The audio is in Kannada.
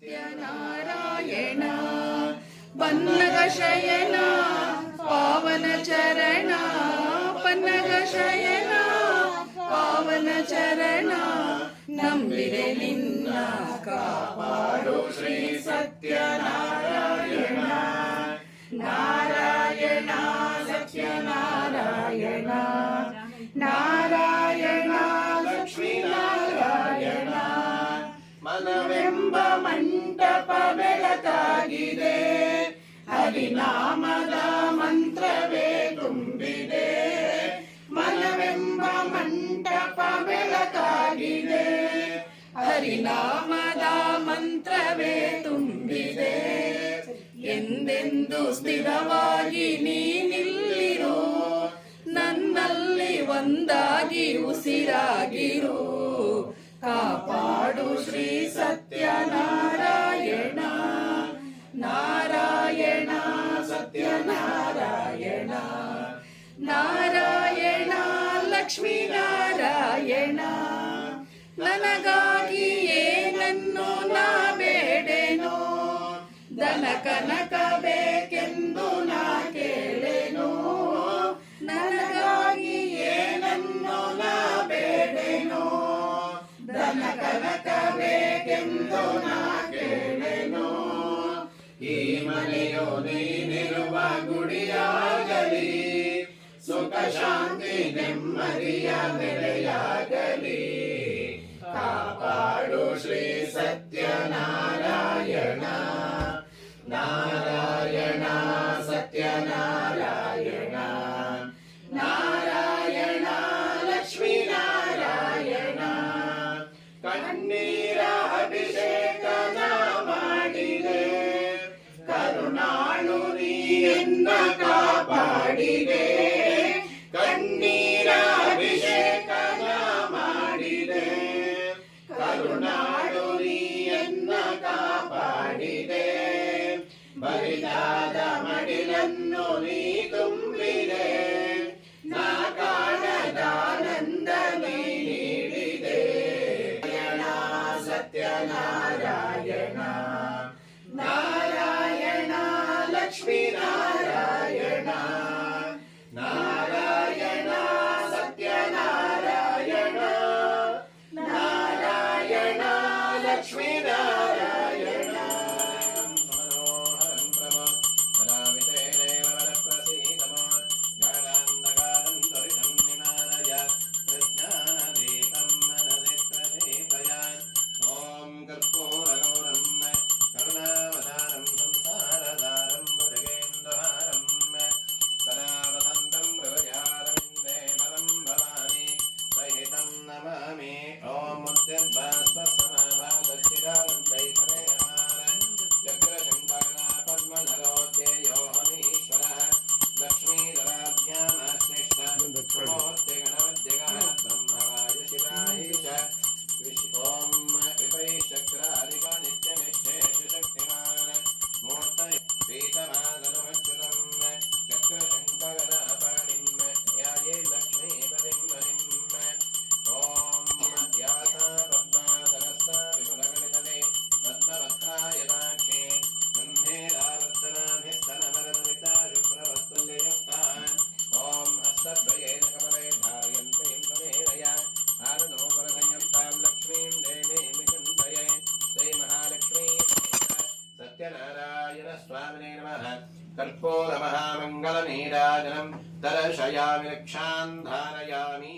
ಸತ್ಯನಾರಾಯಣ ಪನ್ನಗ ಶಯನ ಪಾವನ ಚರಣ ಪನ್ನಗ ಶಯನ ಪಾವನ ಚರಣ ನಂಬಿರೆ ನಿನ್ನ ಕಾಪಾಡು ಶ್ರೀ ಸತ್ಯನಾರಾಯಣ ನಾರಾಯಣ ಸತ್ಯನಾರಾಯಣ ನಾರಾಯಣ ಲಕ್ಷ್ಮೀ ನಾರಾಯಣ ಮನವೆಂಬ ಮಂಟಪ ಬೆಳಕಾಗಿದೆ ಹರಿನಾಮದ ಮಂತ್ರವೇ ತುಂಬಿದೆ ಮನವೆಂಬ ಮಂಟಪ ಬೆಳಕಾಗಿದೆ ಹರಿನಾಮದ ಮಂತ್ರವೇ ತುಂಬಿದೆ ಎಂದೆಂದು ಸ್ಥಿರವಾಗಿ ನೀನಿಲ್ಲಿರು ನನ್ನಲ್ಲಿ ಒಂದಾಗಿ ಉಸಿರಾಗಿರು ಕಾಪಾಡು ಶ್ರೀ ಸತ್ಯನಾರಾಯಣ ನಾರಾಯಣ ಸತ್ಯನಾರಾಯಣ ನಾರಾಯಣ ಲಕ್ಷ್ಮೀ ನಾರಾಯಣ ನನಗಾಗಿಯೇ ನನ್ನು ನಾ ಬೇಡೆನು ಧನ ಕನಕ ಬೇಕೆಂದು ನಾ ಕೇಳೆನು ನನಗಾಗಿಯೇ ನನ್ನು ನಾ ಬೇಡೆನು ಧನ ಕನಕ ಬೇಕೆಂದು ನಾ ಕೇಳೆನು ಈ ಮನೆಯು ನೀನಿರುವ ಗುಡಿಯಾಗಲಿ ಸುಖ ಶಾಂತಿ ನೆಮ್ಮದಿಯ ನೆಲೆಯಾಗಲಿ ಕಾಪಾಡು ಶ್ರೀ ಸತ್ಯನಾರಾಯಣ ನಾರಾಯಣ ಸತ್ಯನಾರಾಯಣ ನಾರಾಯಣ ಲಕ್ಷ್ಮೀ ನಾರಾಯಣ ಕಣ್ಣೀರ ಅಭಿಷೇಕನ ಮಾಡಿದೆ ಕರುಣಾಳು ನೀನ್ನ ಕಾಪಾಡಿದೆ ಕಣ್ಣೀರ ಅಭಿಷೇಕನ ಮಾಡಿದೆ ಕರುಣಾಳು ನೀನ್ನ ಕಾಪಾಡಿದೆ ಬರಿದಾದ ಮಡಿಲನ್ನು ನೀ ತುಂಬಿದೆ ನಾ ಕಾಣದಾನಂದ ನೀ ನೀಡಿದೆ ಸತ್ಯನಾರಾಯಣ ನಾರಾಯಣ ಲಕ್ಷ್ಮೀ ನಾರಾಯಣ ನಾರಾಯಣ ಸತ್ಯನಾರಾಯಣ ನಾರಾಯಣ ಲಕ್ಷ್ಮೀ ನಾರಾಯಣ ಮನೋಹರಂ ಪ್ರಮ ಸದಾಮಿತೇ ದೇವರಪ್ರಸೀದಮ ಜ್ಞಾನಾಂಧಕಾರಂ ತ್ವರಿತಂ ನಿವಾರಯ ಪ್ರಜ್ಞಾನದೀಪಂ ಮನಸಿ ಪ್ರದೀಪಯ ಓಂ ಕರ್ಪೂರಗೌರಂ ಕರುಣಾವತಾರಂ ಸಂಸಾರದಾರಂ ಭುಜಗೇಂದ್ರಹಾರಂ ಸದಾ ವಸಂತಂ ಹೃದಯಾರವಿಂದೇ ಫಲಂ ಭವಾನಿ ಸಹಿತಂ ನಮಾಮಿ ಓಂ ಮುತ್ಯದ್ಭಾಸ್ವಸಮಭಾಗಶಿರಾರಂತೈಕರೇಯಮಾನ ಚಕ್ರಶಂಕರನ ಪದ್ಮಧರೋಧ್ಯೇಯೋ ಹರೀಶ್ವರಃ ಲಕ್ಷ್ಮೀಧರಾಭ್ಯಾಮಶ್ರೇಷ್ಠ ನಮೋಸ್ತೆ ಗಣವದ್ಯಗಃ ಬ್ರಹ್ಮವಾಯ ಶಿವಾಯೀಶ ಓಂ ವಿಪೈಶಕ್ರಾದಿಕ ನಿತ್ಯನಿಶ್ಚೇಷಶಕ್ತಿಮಾನ ಮೂರ್ತಯ ಪೀತಮಾದನಮಚ್ಯುತಂ ಚಕ್ರಶಂಕರನ ಪಾಣಿಂ ಧ್ಯಾಯೇ ಲಕ್ಷ್ಮೀಪತಿಂ ಹರಿಂ ಓಂ ಯಾತಾ ಪದ್ಮಾಸನಸ್ತಾ ವಿಪುಲಗಣಿತಲೆ ಪದ್ಮವಕ್ರಾಯತಾಕ್ಷೇ ಗಂಧೇರಾವರ್ತನಾಭಿಸ್ತನಮರದರಿತಾ ಶುಭ್ರವಸ್ತುಲ್ಯಯುಕ್ತಾನ್ ಓಂ ಹಸ್ತದ್ವಯೇನ ಕಮಲೆ ಧಾರಯಂತೀಂ ತಮೇನಯ ಆನನೋಪರಸಂಯುಕ್ತಾಂ ಲಕ್ಷ್ಮೀಂ ದೇವೀಂ ವಿಚಿಂತಯೇ ಶ್ರೀ ಮಹಾಲಕ್ಷ್ಮೀ ಸತ್ಯನಾರಾಯಣ ಸ್ವಾಮಿನೇ ನಮಃ ಕರ್ಪೂರ ಮಹಾಮಂಗಲ ನೀರಾಜನಂ ದರ್ಶಯಾಮಿ ರಕ್ಷಾನ್ ಧಾರಯಾಮಿ